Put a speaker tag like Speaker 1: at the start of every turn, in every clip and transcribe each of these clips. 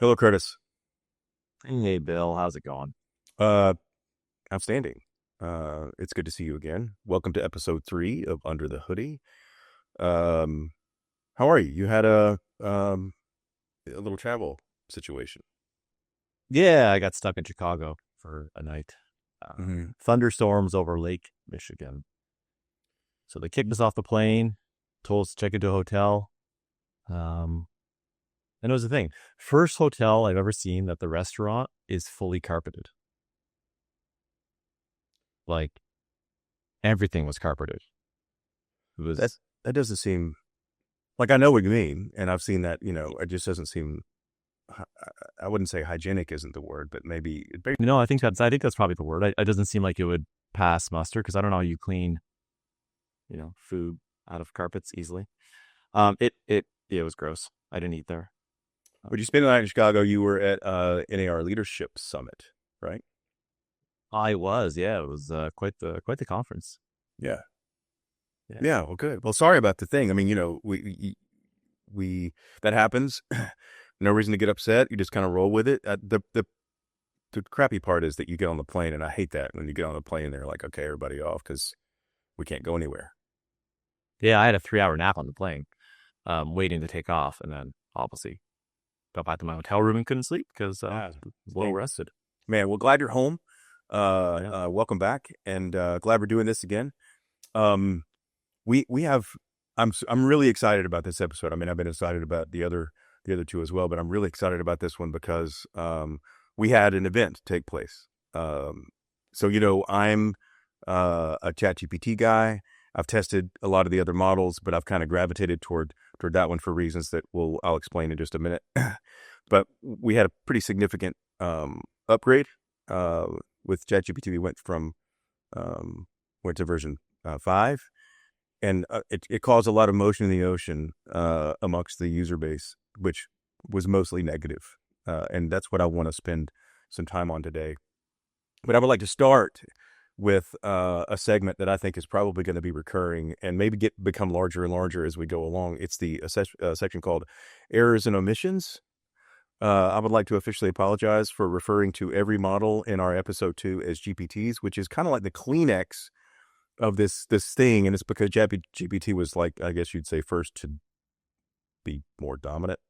Speaker 1: Hello, Curtis.
Speaker 2: Hey Bill, how's it going?
Speaker 1: Uh, Outstanding. It's good to see you again. Welcome to episode 3 of Under the Hoodie. Um, how are you? You had a little travel situation.
Speaker 2: Yeah, I got stuck in Chicago for a night.
Speaker 1: Hmm.
Speaker 2: Thunderstorms over Lake Michigan. So they kicked us off the plane, told us to check into a hotel. Um, and it was the thing. First hotel I've ever seen that the restaurant is fully carpeted. Like everything was carpeted. It
Speaker 1: That
Speaker 2: was
Speaker 1: that doesn't seem like I know what you mean, and I've seen that. It just doesn't seem. I wouldn't say hygienic isn't the word, but maybe.
Speaker 2: I think that's probably the word. It doesn't seem like it would pass muster because I don't know how you clean, food out of carpets easily. It was gross. I didn't eat there.
Speaker 1: When you spent the night in Chicago, you were at NAR Leadership Summit, right?
Speaker 2: I was, yeah. It was quite the conference.
Speaker 1: Yeah.
Speaker 2: Yeah.
Speaker 1: Yeah. Well, good. Well, sorry about the thing. I mean, we that happens. No reason to get upset. You just kind of roll with it. The crappy part is that you get on the plane, and I hate that when you get on the plane. They're like, "Okay, everybody off because we can't go anywhere."
Speaker 2: Yeah, I had a 3 hour nap on the plane, waiting to take off, and then obviously got back to my hotel room and couldn't sleep because
Speaker 1: Ah,
Speaker 2: was a little rested.
Speaker 1: man. Well, glad you're home.
Speaker 2: Yeah.
Speaker 1: Welcome back, and glad we're doing this again. Um, we have. I'm really excited about this episode. I mean, I've been excited about the other two as well, but I'm really excited about this one because we had an event take place. So I'm a ChatGPT guy. I've tested a lot of the other models, but I've kind of gravitated toward that one for reasons that I'll explain in just a minute. But we had a pretty significant upgrade uh, with ChatGPT. We went to version 5, and it caused a lot of motion in the ocean amongst the user base, which was mostly negative. And that's what I want to spend some time on today. But I would like to start with a segment that I think is probably going to be recurring and maybe become larger and larger as we go along. It's the section called Errors and Omissions. I would like to officially apologize for referring to every model in our episode 2 as GPTs, which is kind of like the Kleenex of this thing, and it's because GPT was, like, I guess you'd say, first to be more dominant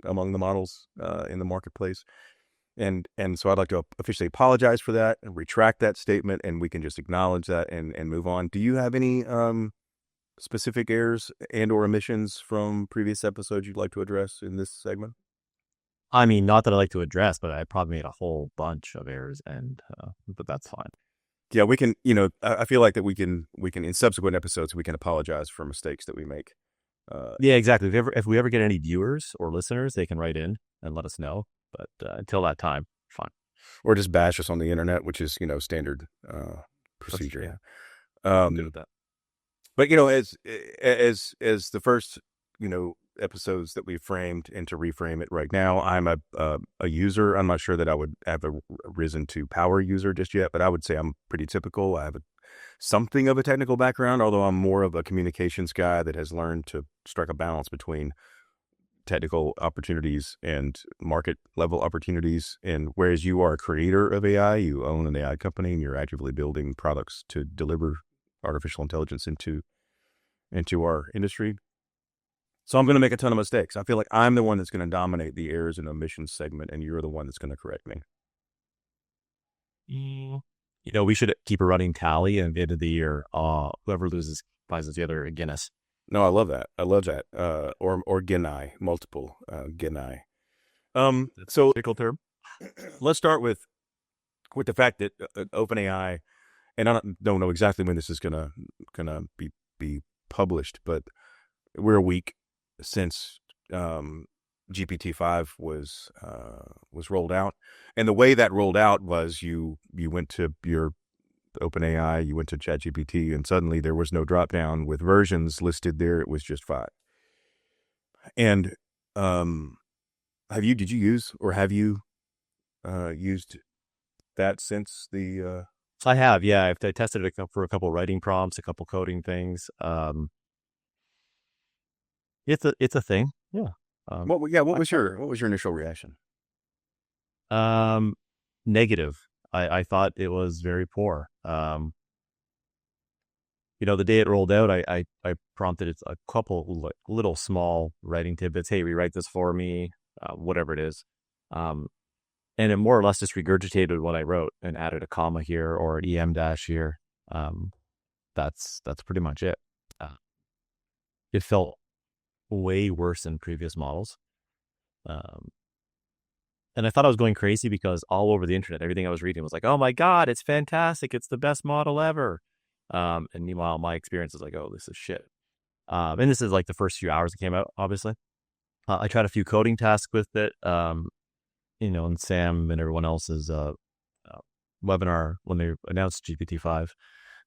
Speaker 1: among the models in the marketplace. And so I'd like to officially apologize for that and retract that statement, and we can just acknowledge that and move on. Do you have any specific errors and or omissions from previous episodes you'd like to address in this segment?
Speaker 2: I mean, not that I like to address, but I probably made a whole bunch of errors, and but that's fine.
Speaker 1: Yeah, we can. I feel like that we can in subsequent episodes we can apologize for mistakes that we make. Uh,
Speaker 2: Yeah, exactly. If we ever get any viewers or listeners, they can write in and let us know. But until that time, fine.
Speaker 1: or just bash us on the internet, which is standard
Speaker 2: Yeah,
Speaker 1: procedure.
Speaker 2: I'm good
Speaker 1: Um,
Speaker 2: with that.
Speaker 1: but as the first episodes that we framed, and to reframe it right now, I'm a user. I'm not sure that I would have risen to power user just yet, but I would say I'm pretty typical. I have something of a technical background, although I'm more of a communications guy that has learned to strike a balance between technical opportunities and market level opportunities. And whereas you are a creator of AI, you own an AI company, and you're actively building products to deliver artificial intelligence into our industry. So I'm going to make a ton of mistakes. I feel like I'm the one that's going to dominate the errors and omissions segment, and you're the one that's going to correct me.
Speaker 2: We should keep a running tally, and at the end of the year, whoever loses buys us the other Guinness.
Speaker 1: No, I love that. I love that. Or Genai, multiple Genai.
Speaker 2: That's
Speaker 1: So
Speaker 2: a technical term.
Speaker 1: let's start with the fact that OpenAI, and I don't know exactly when this is gonna be published, but we're a week since GPT-5 was rolled out, and the way that rolled out was you went to your OpenAI, you went to ChatGPT, and suddenly there was no drop down with versions listed there. It was just 5. And did you use, or have you used that since the?
Speaker 2: I have, yeah. I tested it for a couple writing prompts, a couple coding things. It's a thing. Yeah. Um,
Speaker 1: What? Yeah. What
Speaker 2: I,
Speaker 1: was your initial reaction?
Speaker 2: Negative. I thought it was very poor. The day it rolled out, I prompted it a couple like little small writing tidbits. Hey, rewrite this for me, whatever it is. Um, and it more or less just regurgitated what I wrote and added a comma here or an em dash here. Um, that's pretty much it. It felt way worse than previous models. Um, and I thought I was going crazy because all over the internet, everything I was reading was like, "Oh my god, it's fantastic! It's the best model ever." And meanwhile, my experience is like, "Oh, this is shit." And this is like the first few hours it came out. Obviously, I tried a few coding tasks with it. And Sam and everyone else's webinar when they announced GPT-5,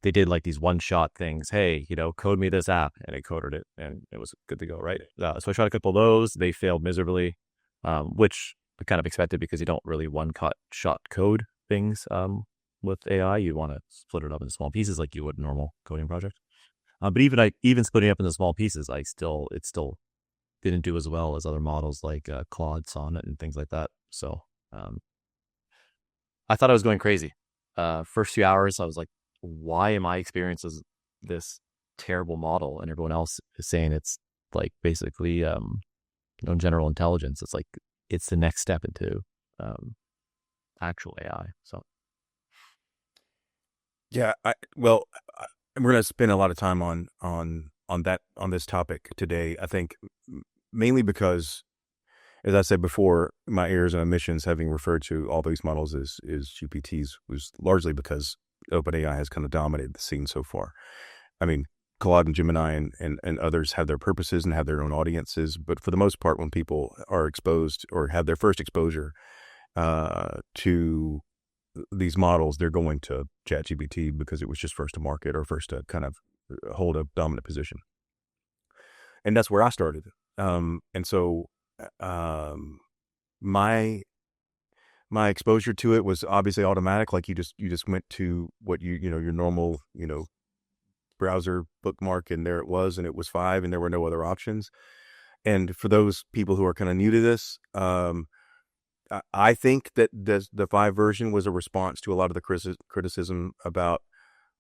Speaker 2: they did like these one-shot things. Hey, code me this app, and it coded it, and it was good to go, right? So I tried a couple of those. They failed miserably, which I kind of expected because you don't really one-shot code things with AI. You want to split it up into small pieces like you would a normal coding project. But even splitting up into small pieces, it still didn't do as well as other models like Claude, Sonnet, and things like that. So I thought I was going crazy. First few hours, I was like, why am I experiencing this terrible model? And everyone else is saying it's like basically, general intelligence. It's like, it's the next step into actual AI. So.
Speaker 1: Yeah, we're going to spend a lot of time on this topic today. I think mainly because, as I said before, my errors and omissions, having referred to all these models as GPTs, was largely because OpenAI has kind of dominated the scene so far. I mean, Claude and Gemini and others have their purposes and have their own audiences, but for the most part, when people are exposed or have their first exposure to these models, they're going to ChatGPT because it was just first to market or first to kind of hold a dominant position. And that's where I started. And so my exposure to it was obviously automatic. Like you just went to what your normal, browser bookmark, and there it was, and it was 5, and there were no other options. And for those people who are kind of new to this, I think that the 5 version was a response to a lot of the criticism about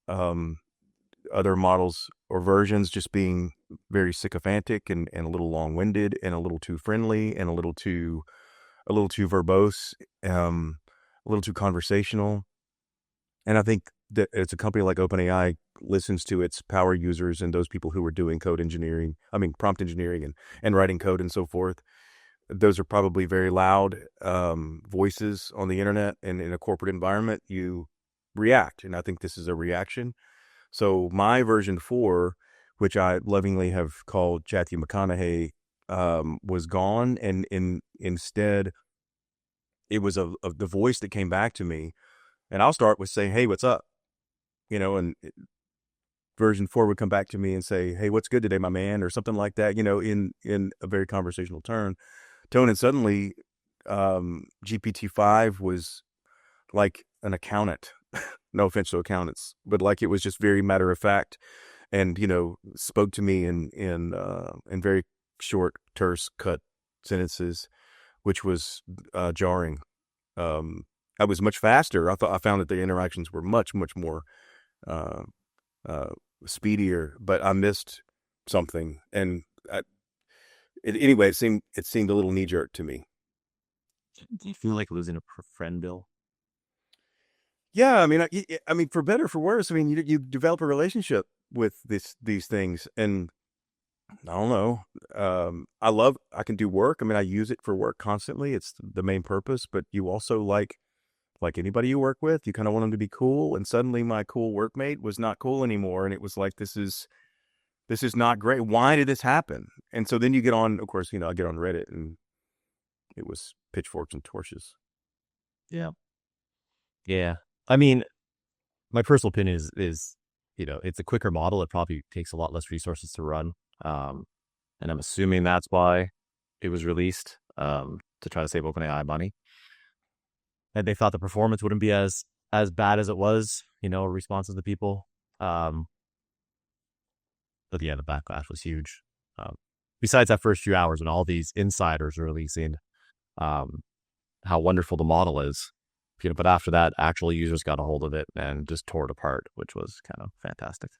Speaker 1: other models or versions just being very sycophantic and a little long-winded and a little too friendly and a little too verbose, a little too conversational. And I think that it's a company like OpenAI listens to its power users and those people who are doing prompt engineering and writing code and so forth. Those are probably very loud voices on the internet, and in a corporate environment, you react. And I think this is a reaction. So my version 4, which I lovingly have called Chatthew McConaughey, was gone. And instead, it was the voice that came back to me. And I'll start with saying, "Hey, what's up?" And version 4 would come back to me and say, "Hey, what's good today, my man?" or something like that, in a very conversational tone. And suddenly, GPT-5 was like an accountant. No offense to accountants, but like it was just very matter of fact, and spoke to me in very short, terse, cut sentences, which was jarring. I was much faster. I found that the interactions were much more speedier, but I missed something, and anyway, it seemed a little knee jerk to me.
Speaker 2: Do you feel like losing a friend, Bill?
Speaker 1: Yeah, I mean, for better or for worse. I mean, you develop a relationship with these things, and I don't know. I can do work. I mean, I use it for work constantly. It's the main purpose. But you also like anybody you work with, you kind of want them to be cool. And suddenly, my cool workmate was not cool anymore, and it was like, this is not great. Why did this happen? And so then you get on. Of course, I get on Reddit, and it was pitchforks and torches.
Speaker 2: Yeah. Yeah. I mean, my personal opinion is it's a quicker model. It probably takes a lot less resources to run. And I'm assuming that's why it was released, to try to save OpenAI money. And they thought the performance wouldn't be as bad as it was, responses to people. But yeah, the backlash was huge. Besides that first few hours when all these insiders were releasing, how wonderful the model is. But after that, actual users got a hold of it and just tore it apart, which was kind of fantastic.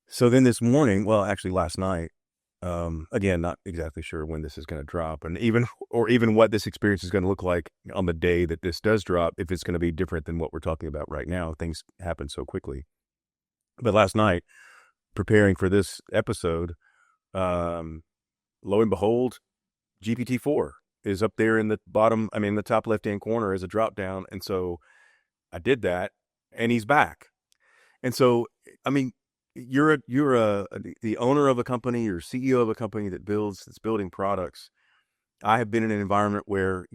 Speaker 1: So then this morning, well, actually last night, again, not exactly sure when this is going to drop, and even what this experience is going to look like on the day that this does drop, if it's going to be different than what we're talking about right now. Things happen so quickly. But last night, preparing for this episode, lo and behold, GPT-4 is up there in the bottom, the top left-hand corner as a drop down. And so I did that, and he's back. And so, you're the owner of a company, you're CEO of a company that's building products. I have been in an environment where,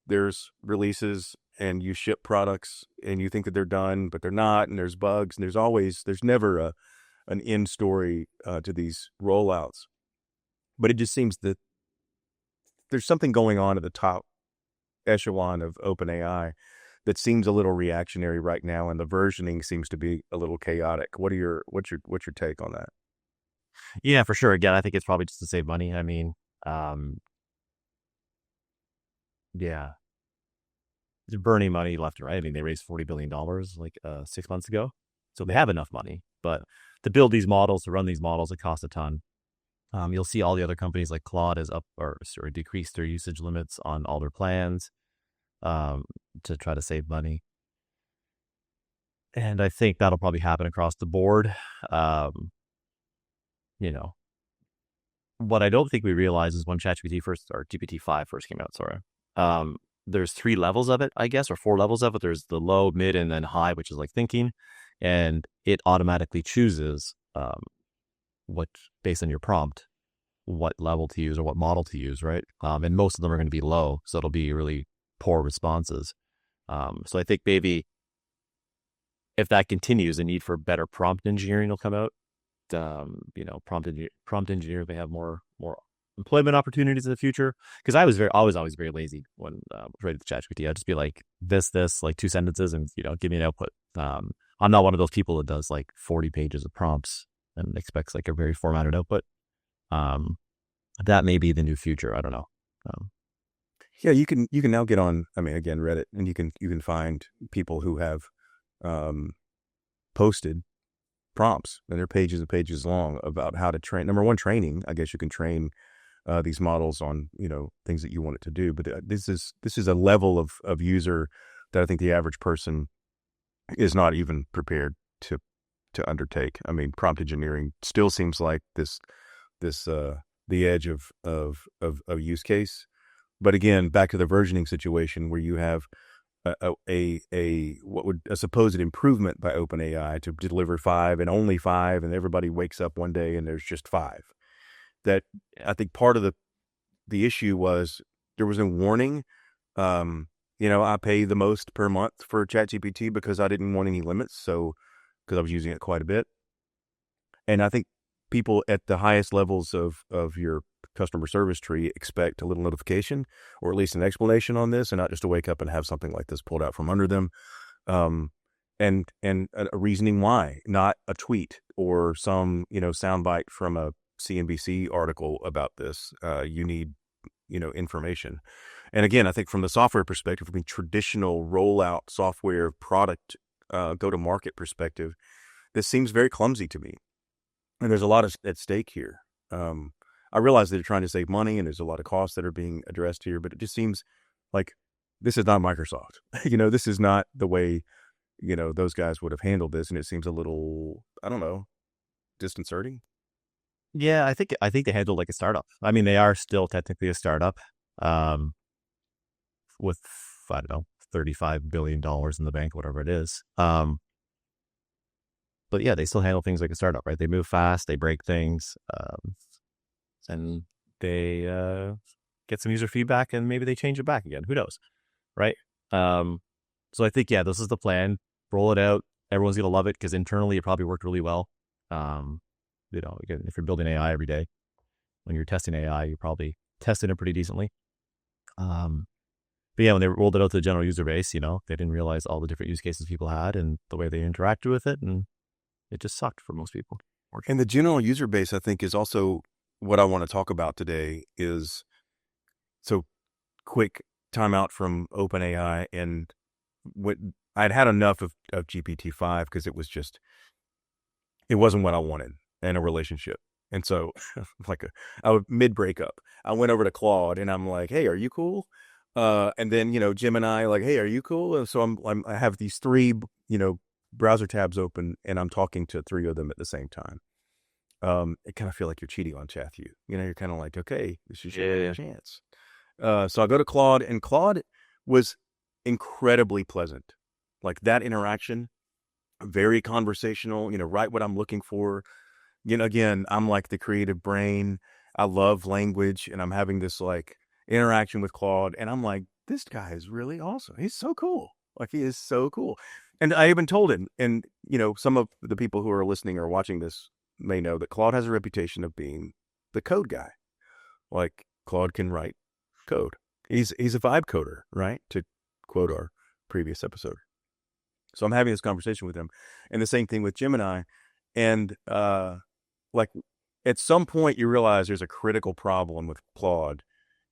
Speaker 1: there's releases and you ship products and you think that they're done, but they're not. And there's bugs, and there's never an end story to these rollouts. But it just seems that there's something going on at the top echelon of OpenAI that seems a little reactionary right now, and the versioning seems to be a little chaotic. What's your take on that?
Speaker 2: Yeah, for sure. Again, I think it's probably just to save money. Yeah, they're burning money left and right. They raised $40 billion like 6 months ago, so they have enough money. But to build these models, to run these models, it costs a ton. You'll see all the other companies like Claude is up or decreased their usage limits on all their plans to try to save money. And I think that'll probably happen across the board. What I don't think we realize is when GPT-5 first came out, there's 3 levels of it, I guess, or 4 levels of it. There's the low, mid, and then high, which is like thinking. And it automatically chooses what, based on your prompt, what level to use or what model to use, right? And most of them are going to be low, so it'll be really poor responses. So I think maybe if that continues, the need for better prompt engineering will come out. Prompt engineers may have more employment opportunities in the future. Because I was always very lazy when writing the ChatGPT. I'd just be like this, like 2 sentences, and give me an output. I'm not one of those people that does like 40 pages of prompts and expects like a very formatted output. That may be the new future. I don't know.
Speaker 1: Yeah, you can now get on, again, Reddit, and you can find people who have posted prompts, and they're pages and pages long, about how to train. Number one, training. I guess you can train these models on things that you want it to do. But this is a level of user that I think the average person is not even prepared to undertake. Prompt engineering still seems like this the edge of use case. But again, back to the versioning situation where you have a supposed improvement by OpenAI to deliver 5 and only 5, and everybody wakes up one day and there's just 5. That I think part of the issue was there was a warning. I pay the most per month for ChatGPT because I didn't want any limits, so because I was using it quite a bit. And I think people at the highest levels of your customer service tree expect a little notification, or at least an explanation on this, and not just to wake up and have something like this pulled out from under them. And a reasoning why, not a tweet or some, soundbite from a CNBC article about this. You need, information. And again, I think from the software perspective, from the traditional rollout software product, go-to-market perspective, this seems very clumsy to me. And there's a lot at stake here. I realize that they're trying to save money, and there's a lot of costs that are being addressed here, but it just seems like this is not Microsoft. This is not the way, those guys would have handled this. And it seems a little, I don't know, disconcerting.
Speaker 2: Yeah, I think they handled like a startup. They are still technically a startup, with, I don't know, $35 billion in the bank, whatever it is. But yeah, they still handle things like a startup, right? They move fast, they break things, and they get some user feedback, and maybe they change it back again. Who knows, right? So I think, yeah, this is the plan. Roll it out. Everyone's going to love it because internally it probably worked really well. Again, if you're building AI every day, when you're testing AI, you're probably testing it pretty decently. But yeah, when they rolled it out to the general user base, they didn't realize all the different use cases people had and the way they interacted with it, and it just sucked for most people.
Speaker 1: And the general user base, I think, is also what I want to talk about today. Is so quick time out from OpenAI, and I'd had enough of GPT-5 because it wasn't what I wanted in a relationship. And so, I was mid breakup. I went over to Claude, and I'm like, "Hey, are you cool?" And then Gemini, like, "Hey, are you cool?" And so I have these three browser tabs open, and I'm talking to three of them at the same time. It kind of feel like you're cheating on Chatthew. You're kind of like, okay, this is your chance. So I go to Claude, and Claude was incredibly pleasant. Like that interaction, very conversational, right what I'm looking for. Again, I'm like the creative brain. I love language, and I'm having this like interaction with Claude, and I'm like, this guy is really awesome. He's so cool. Like he is so cool. And I even told him, and some of the people who are listening or watching this may know that Claude has a reputation of being the code guy. Like Claude can write code. He's a vibe coder, right? To quote our previous episode. So I'm having this conversation with him, and the same thing with Gemini. And like at some point you realize there's a critical problem with Claude,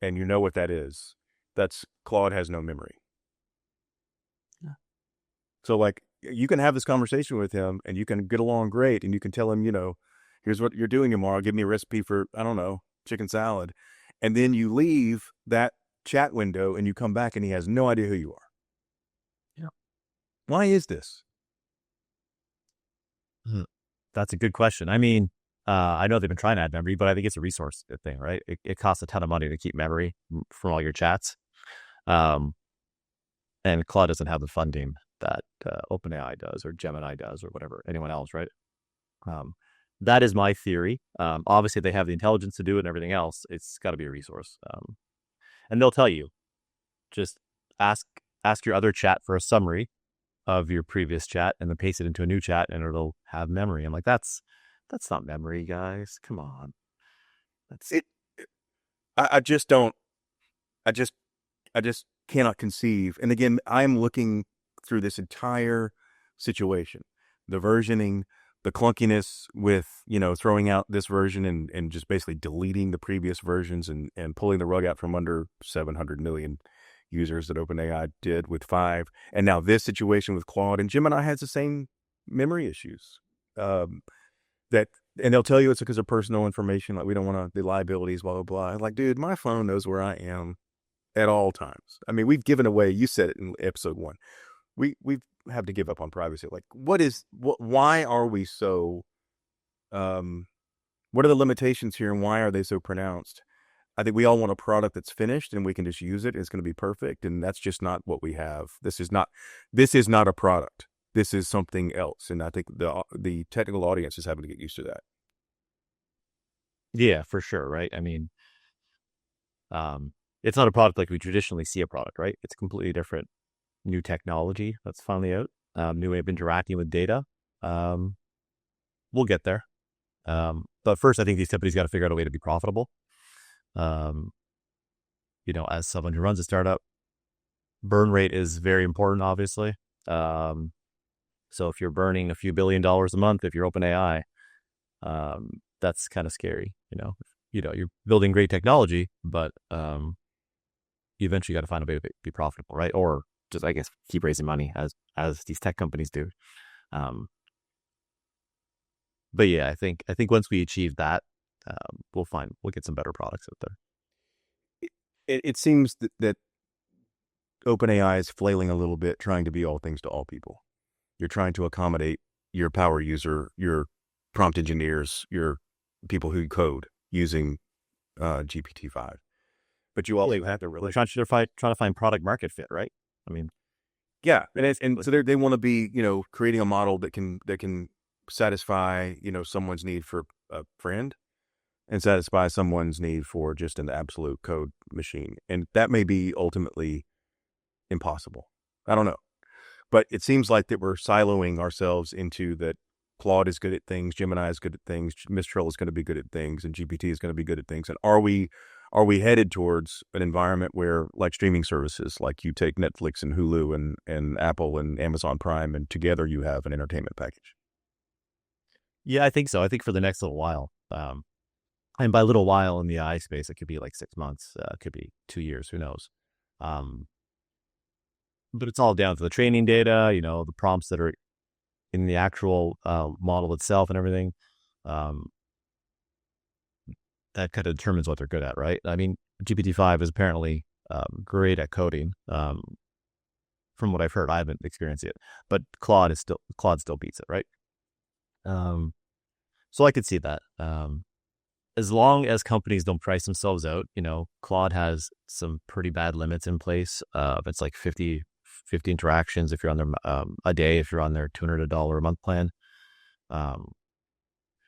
Speaker 1: and you know what that is. That's Claude has no memory. Yeah. So like you can have this conversation with him, and you can get along great, and you can tell him, here's what you're doing tomorrow. Give me a recipe for, I don't know, chicken salad. And then you leave that chat window and you come back and he has no idea who you are. Yeah. Why is this?
Speaker 2: That's a good question. I mean, I know they've been trying to add memory, but I think it's a resource thing, right? It costs a ton of money to keep memory from all your chats. And Claude doesn't have the funding that OpenAI does or Gemini does or whatever, anyone else, right? That is my theory. Obviously, they have the intelligence to do it and everything else. It's got to be a resource. And they'll tell you, just ask your other chat for a summary of your previous chat and then paste it into a new chat and it'll have memory. I'm like, that's not memory, guys. Come on.
Speaker 1: That's it. I just don't. I just cannot conceive. And again, I'm looking through this entire situation, the versioning, the clunkiness with, throwing out this version and just basically deleting the previous versions and pulling the rug out from under 700 million users that OpenAI did with 5. And now this situation with Claude, and Gemini has the same memory issues. And they'll tell you it's because of personal information. Like we don't want the liabilities, blah, blah, blah. Like, dude, my phone knows where I am at all times. I mean, we've given away, you said it in episode 1. We've have to give up on privacy. Like why are we so, what are the limitations here and why are they so pronounced? I think we all want a product that's finished and we can just use it. It's going to be perfect. And that's just not what we have. This is not a product. This is something else. And I think the technical audience is having to get used to that.
Speaker 2: Yeah, for sure. Right. I mean, it's not a product like we traditionally see a product, right? It's completely different. New technology that's finally out, new way of interacting with data. We'll get there. But first, I think these companies got to figure out a way to be profitable. As someone who runs a startup, burn rate is very important, obviously. So if you're burning a few $1 billion a month, if you're OpenAI, that's kind of scary. You're building great technology, but you eventually got to find a way to be profitable, right? Or just, I guess, keep raising money as these tech companies do. But yeah, I think once we achieve that, we'll get some better products out there.
Speaker 1: It seems that OpenAI is flailing a little bit, trying to be all things to all people. You're trying to accommodate your power user, your prompt engineers, your people who code using GPT-5. But you also have to really
Speaker 2: trying to find product market fit, right? I mean,
Speaker 1: yeah, and so they want to be, creating a model that can satisfy, someone's need for a friend and satisfy someone's need for just an absolute code machine. And that may be ultimately impossible. I don't know. But it seems like that we're siloing ourselves into that Claude is good at things, Gemini is good at things, Mistral is going to be good at things, and GPT is going to be good at things. And are we headed towards an environment where, like streaming services, like you take Netflix and Hulu and Apple and Amazon Prime, and together you have an entertainment package?
Speaker 2: Yeah, I think so. I think for the next little while, and by little while in the AI space, it could be like 6 months, it could be 2 years, who knows? But it's all down to the training data, the prompts that are in the actual model itself and everything. That kind of determines what they're good at, right? I mean, GPT-5 is apparently great at coding. From what I've heard, I haven't experienced it, but Claude still beats it, right? So I could see that. As long as companies don't price themselves out, Claude has some pretty bad limits in place. It's like 50 interactions if you're on their a day, if you're on their $200 a month plan,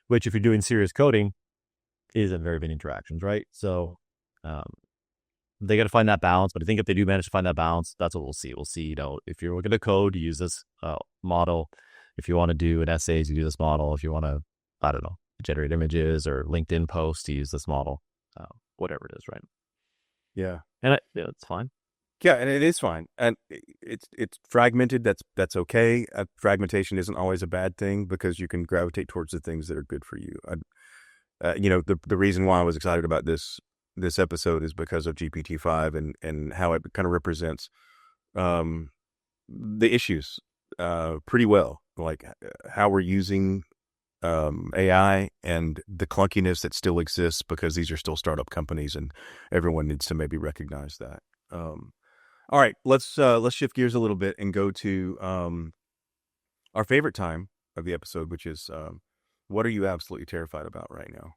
Speaker 2: which if you're doing serious coding isn't very many interactions, right? So they got to find that balance. But I think if they do manage to find that balance, that's what we'll see. We'll see, if you're looking to code, you use this model. If you want to do an essays, you do this model. If you want to, I don't know, generate images or LinkedIn posts, you use this model. Whatever it is, right?
Speaker 1: Yeah.
Speaker 2: And it's fine.
Speaker 1: Yeah, and it is fine, and it's fragmented. That's okay. Fragmentation isn't always a bad thing because you can gravitate towards the things that are good for you. The reason why I was excited about this episode is because of GPT-5 and how it kind of represents the issues pretty well, like how we're using AI and the clunkiness that still exists because these are still startup companies, and everyone needs to maybe recognize that. All right, let's shift gears a little bit and go to our favorite time of the episode, which is what are you absolutely terrified about right now?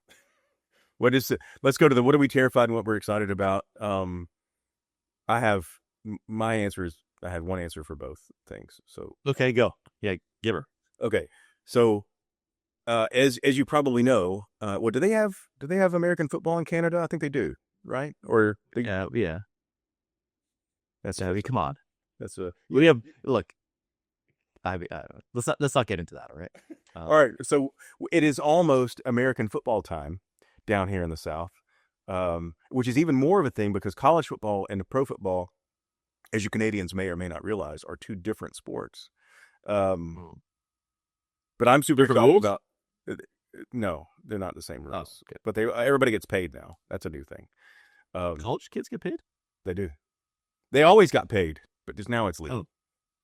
Speaker 1: Let's go to what are we terrified and what we're excited about. I have my answer is I had one answer for both things. So
Speaker 2: okay, go. Yeah, give her.
Speaker 1: Okay, so as you probably know, what do they have American football in Canada? I think they do, right? Or
Speaker 2: yeah. That's come on.
Speaker 1: That's
Speaker 2: we have look. Let's not get into that. All right.
Speaker 1: All right. So it is almost American football time down here in the South, which is even more of a thing because college football and pro football, as you Canadians may or may not realize, are two different sports. But I'm super excited about. No, they're not the same rules.
Speaker 2: Okay.
Speaker 1: But everybody gets paid now. That's a new thing.
Speaker 2: College kids get paid?
Speaker 1: They do. They always got paid, but just now it's legal.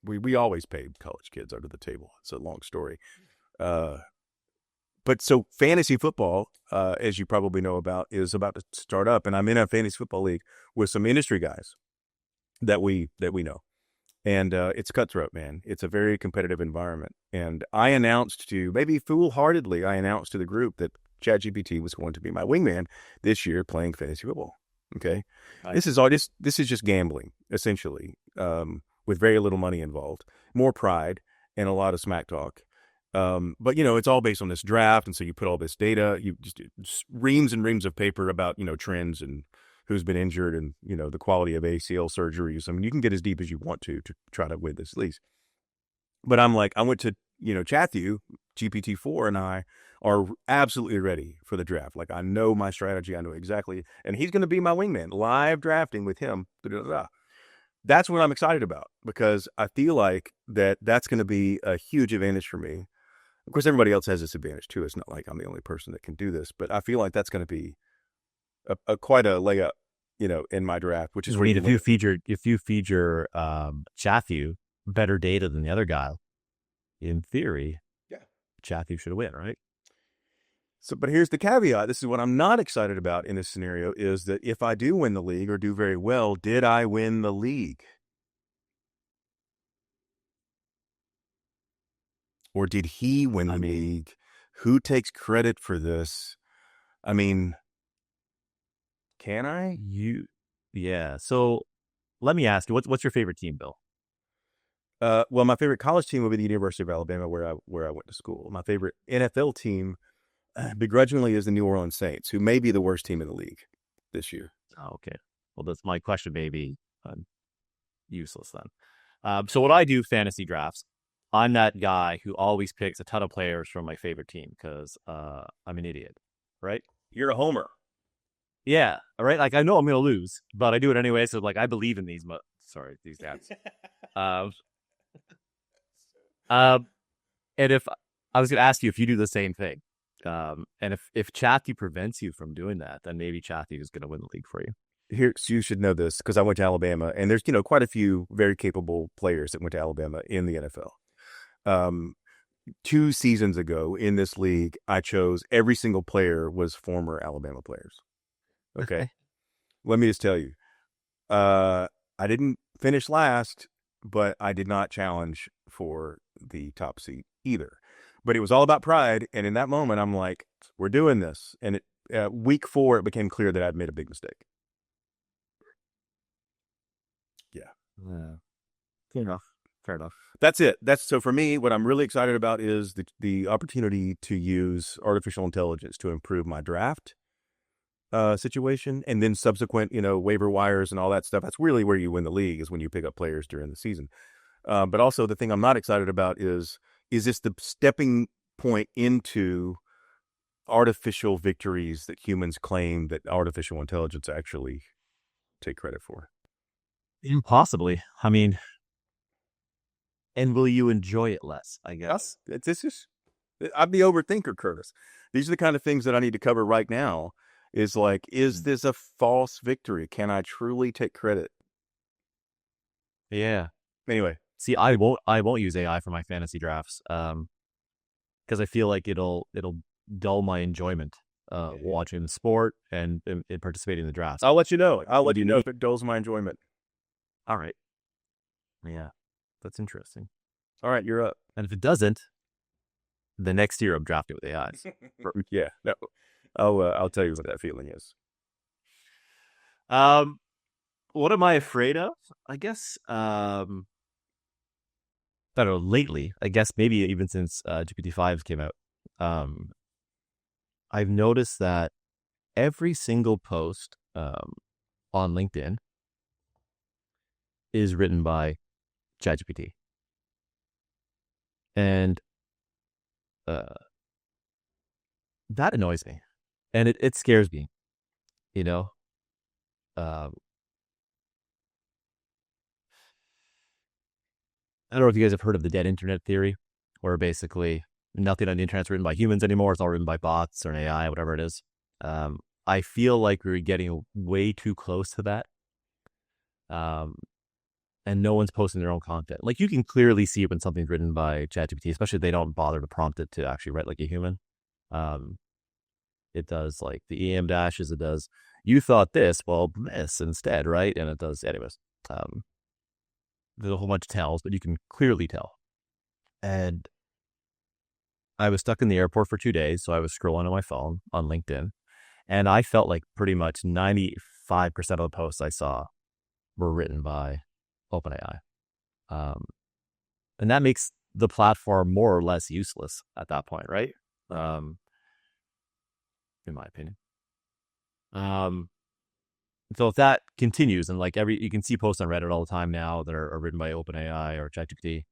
Speaker 1: Oh. We always paid college kids under the table. It's a long story. But so fantasy football, as you probably know about, is about to start up, and I'm in a fantasy football league with some industry guys that we know, and it's cutthroat, man. It's a very competitive environment, and I announced maybe foolhardily, to the group that ChatGPT was going to be my wingman this year playing fantasy football. Okay, nice. This is just gambling essentially, with very little money involved, more pride and a lot of smack talk. But it's all based on this draft, and so you put all this data, you just reams and reams of paper about trends and who's been injured and the quality of ACL surgeries. I mean, you can get as deep as you want to try to win this lease. But I went to Chatthew, GPT-4, and I are absolutely ready for the draft. Like I know my strategy, I know exactly, and he's going to be my wingman. Live drafting with him. That's what I'm excited about because I feel like that's going to be a huge advantage for me. Of course, everybody else has this advantage too. It's not like I'm the only person that can do this, but I feel like that's going to be quite a layup, in my draft. Which is where
Speaker 2: if you feature Chatthew better data than the other guy, in theory, Chatthew should win, right?
Speaker 1: So, but here's the caveat. This is what I'm not excited about in this scenario is that if I do win the league or do very well, did I win the league? Or did he win the league? Who takes credit for this? I mean, can I?
Speaker 2: Yeah. So let me ask you, what's your favorite team, Bill?
Speaker 1: Well, my favorite college team would be the University of Alabama, where I went to school. My favorite NFL team, begrudgingly, is the New Orleans Saints, who may be the worst team in the league this year.
Speaker 2: Oh, okay. Well, that's my question. Maybe useless then. So what I do fantasy drafts, I'm that guy who always picks a ton of players from my favorite team because I'm an idiot, right?
Speaker 1: You're a homer.
Speaker 2: Yeah, all right. Like I know I'm going to lose, but I do it anyway. So like I believe in these guys. And if I was going to ask you if you do the same thing, and if Chatthew prevents you from doing that, then maybe Chatthew is going to win the league for you.
Speaker 1: here, so you should know this because I went to Alabama, and there's quite a few very capable players that went to Alabama in the NFL. 2 seasons ago in this league, I chose every single player was former Alabama players. Okay, let me just tell you, I didn't finish last, but I did not challenge for the top seat either. But it was all about pride, and in that moment, I'm like, "We're doing this." And week 4, it became clear that I'd made a big mistake. Yeah.
Speaker 2: Fair enough. Fair enough.
Speaker 1: That's it. So for me, what I'm really excited about is the opportunity to use artificial intelligence to improve my draft situation, and then subsequent, waiver wires and all that stuff. That's really where you win the league, is when you pick up players during the season. But also the thing I'm not excited about is this the stepping point into artificial victories that humans claim that artificial intelligence actually take credit for?
Speaker 2: Impossibly. I mean, and will you enjoy it less, I guess?
Speaker 1: I'm the overthinker, Kurtis. These are the kind of things that I need to cover right now. Is like, is this a false victory? Can I truly take credit?
Speaker 2: Yeah.
Speaker 1: Anyway,
Speaker 2: see, I won't use AI for my fantasy drafts, because I feel like it'll dull my enjoyment watching the sport and participating in the drafts.
Speaker 1: I'll let you know. I'll let you know if it dulls my enjoyment.
Speaker 2: All right. Yeah, that's interesting.
Speaker 1: All right, you're up.
Speaker 2: And if it doesn't, the next year I'm drafting with AIs.
Speaker 1: Yeah, no, I'll tell you what that feeling is.
Speaker 2: What am I afraid of? I guess I don't know, lately, I guess maybe even since GPT-5 came out, I've noticed that every single post on LinkedIn is written by ChatGPT. And that annoys me. And it scares me, I don't know if you guys have heard of the dead internet theory, where basically nothing on the internet's written by humans anymore. It's all written by bots or an AI, whatever it is. I feel like we're getting way too close to that. And no one's posting their own content. Like, you can clearly see when something's written by ChatGPT, especially if they don't bother to prompt it to actually write like a human. It does like the EM dashes. It does, you thought this, well, this instead, right? And it does, anyways. There's a whole bunch of tells, but you can clearly tell. And I was stuck in the airport for 2 days, so I was scrolling on my phone on LinkedIn, and I felt like pretty much 95% of the posts I saw were written by OpenAI. And that makes the platform more or less useless at that point, right? In my opinion. So if that continues, and like you can see posts on Reddit all the time now that are written by OpenAI or ChatGPT,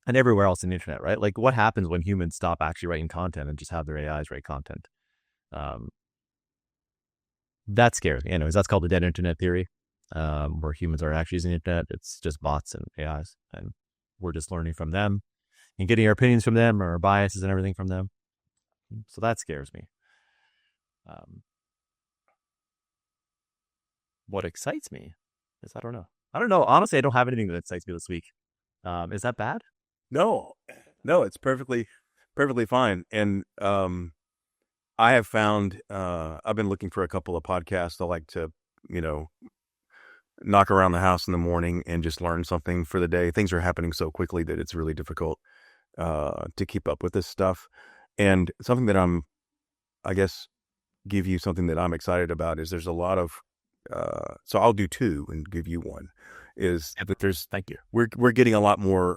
Speaker 2: and everywhere else on the internet, right? Like, what happens when humans stop actually writing content and just have their AIs write content? That scares me. Anyways, that's called the dead internet theory, where humans are actually using the internet. It's just bots and AIs, and we're just learning from them and getting our opinions from them, or our biases and everything from them. So that scares me. What excites me is I don't know. Honestly, I don't have anything that excites me this week. Is that bad?
Speaker 1: No, it's perfectly fine. And I have found I've been looking for a couple of podcasts I like to, knock around the house in the morning and just learn something for the day. Things are happening so quickly that it's really difficult to keep up with this stuff. And something that I guess, give you something that I'm excited about is there's a lot of, so I'll do 2 and give you one, is that
Speaker 2: thank you.
Speaker 1: We're getting a lot more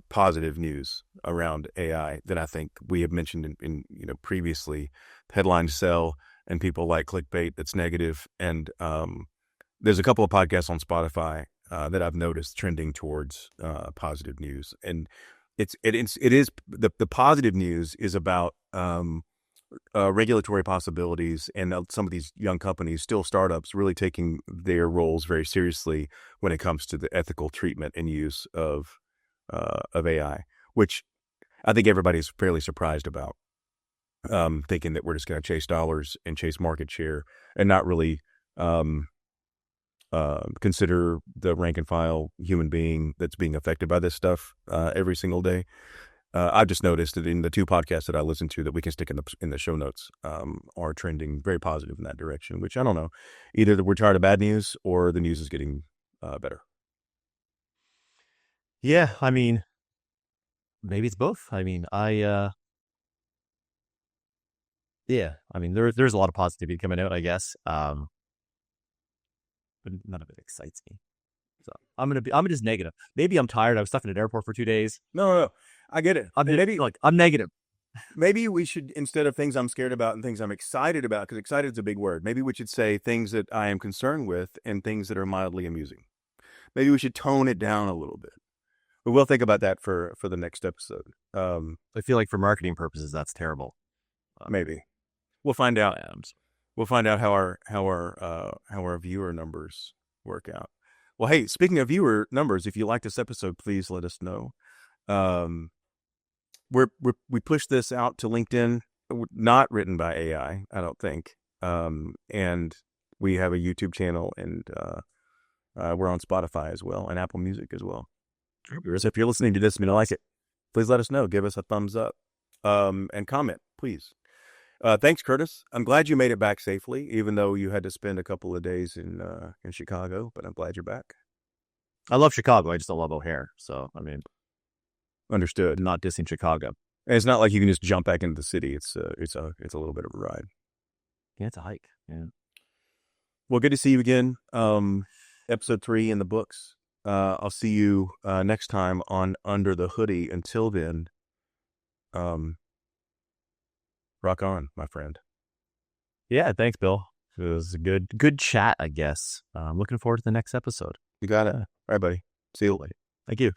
Speaker 1: positive news around AI than I think we have mentioned in previously. Headlines sell, and people like clickbait that's negative. And there's a couple of podcasts on Spotify that I've noticed trending towards positive news, and it is the positive news is about regulatory possibilities, and some of these young companies, still startups, really taking their roles very seriously when it comes to the ethical treatment and use of AI, which I think everybody's fairly surprised about, thinking that we're just going to chase dollars and chase market share and not really consider the rank and file human being that's being affected by this stuff every single day. I've just noticed that in the 2 podcasts that I listen to that we can stick in the show notes are trending very positive in that direction, which I don't know. Either that we're tired of bad news or the news is getting better.
Speaker 2: Yeah, I mean, maybe it's both. I mean, yeah, I mean, there's a lot of positivity coming out, I guess. But none of it excites me. So I'm just negative. Maybe I'm tired. I was stuck in an airport for 2 days.
Speaker 1: No, I get it.
Speaker 2: I'm negative.
Speaker 1: Maybe we should, instead of things I'm scared about and things I'm excited about, because excited is a big word, maybe we should say things that I am concerned with and things that are mildly amusing. Maybe we should tone it down a little bit. But we'll think about that for the next episode.
Speaker 2: I feel like for marketing purposes, that's terrible.
Speaker 1: Maybe we'll find out. We'll find out how our viewer numbers work out. Well, hey, speaking of viewer numbers, if you like this episode, please let us know. We pushed this out to LinkedIn, not written by AI, I don't think. And we have a YouTube channel, and we're on Spotify as well, and Apple Music as well. So if you're listening to this and you like it, please let us know. Give us a thumbs up, and comment, please. Thanks, Kurtis. I'm glad you made it back safely, even though you had to spend a couple of days in Chicago. But I'm glad you're back.
Speaker 2: I love Chicago. I just don't love O'Hare. So I mean,
Speaker 1: understood.
Speaker 2: Not dissing Chicago.
Speaker 1: And it's not like you can just jump back into the city. It's a little bit of a ride.
Speaker 2: Yeah, it's a hike. Yeah.
Speaker 1: Well, good to see you again. Episode 3 in the books. I'll see you next time on Under the Hoodie. Until then, rock on, my friend.
Speaker 2: Yeah, thanks, Bill. It was a good chat, I guess. I'm looking forward to the next episode.
Speaker 1: You got it. All right, buddy. See you later.
Speaker 2: Thank you.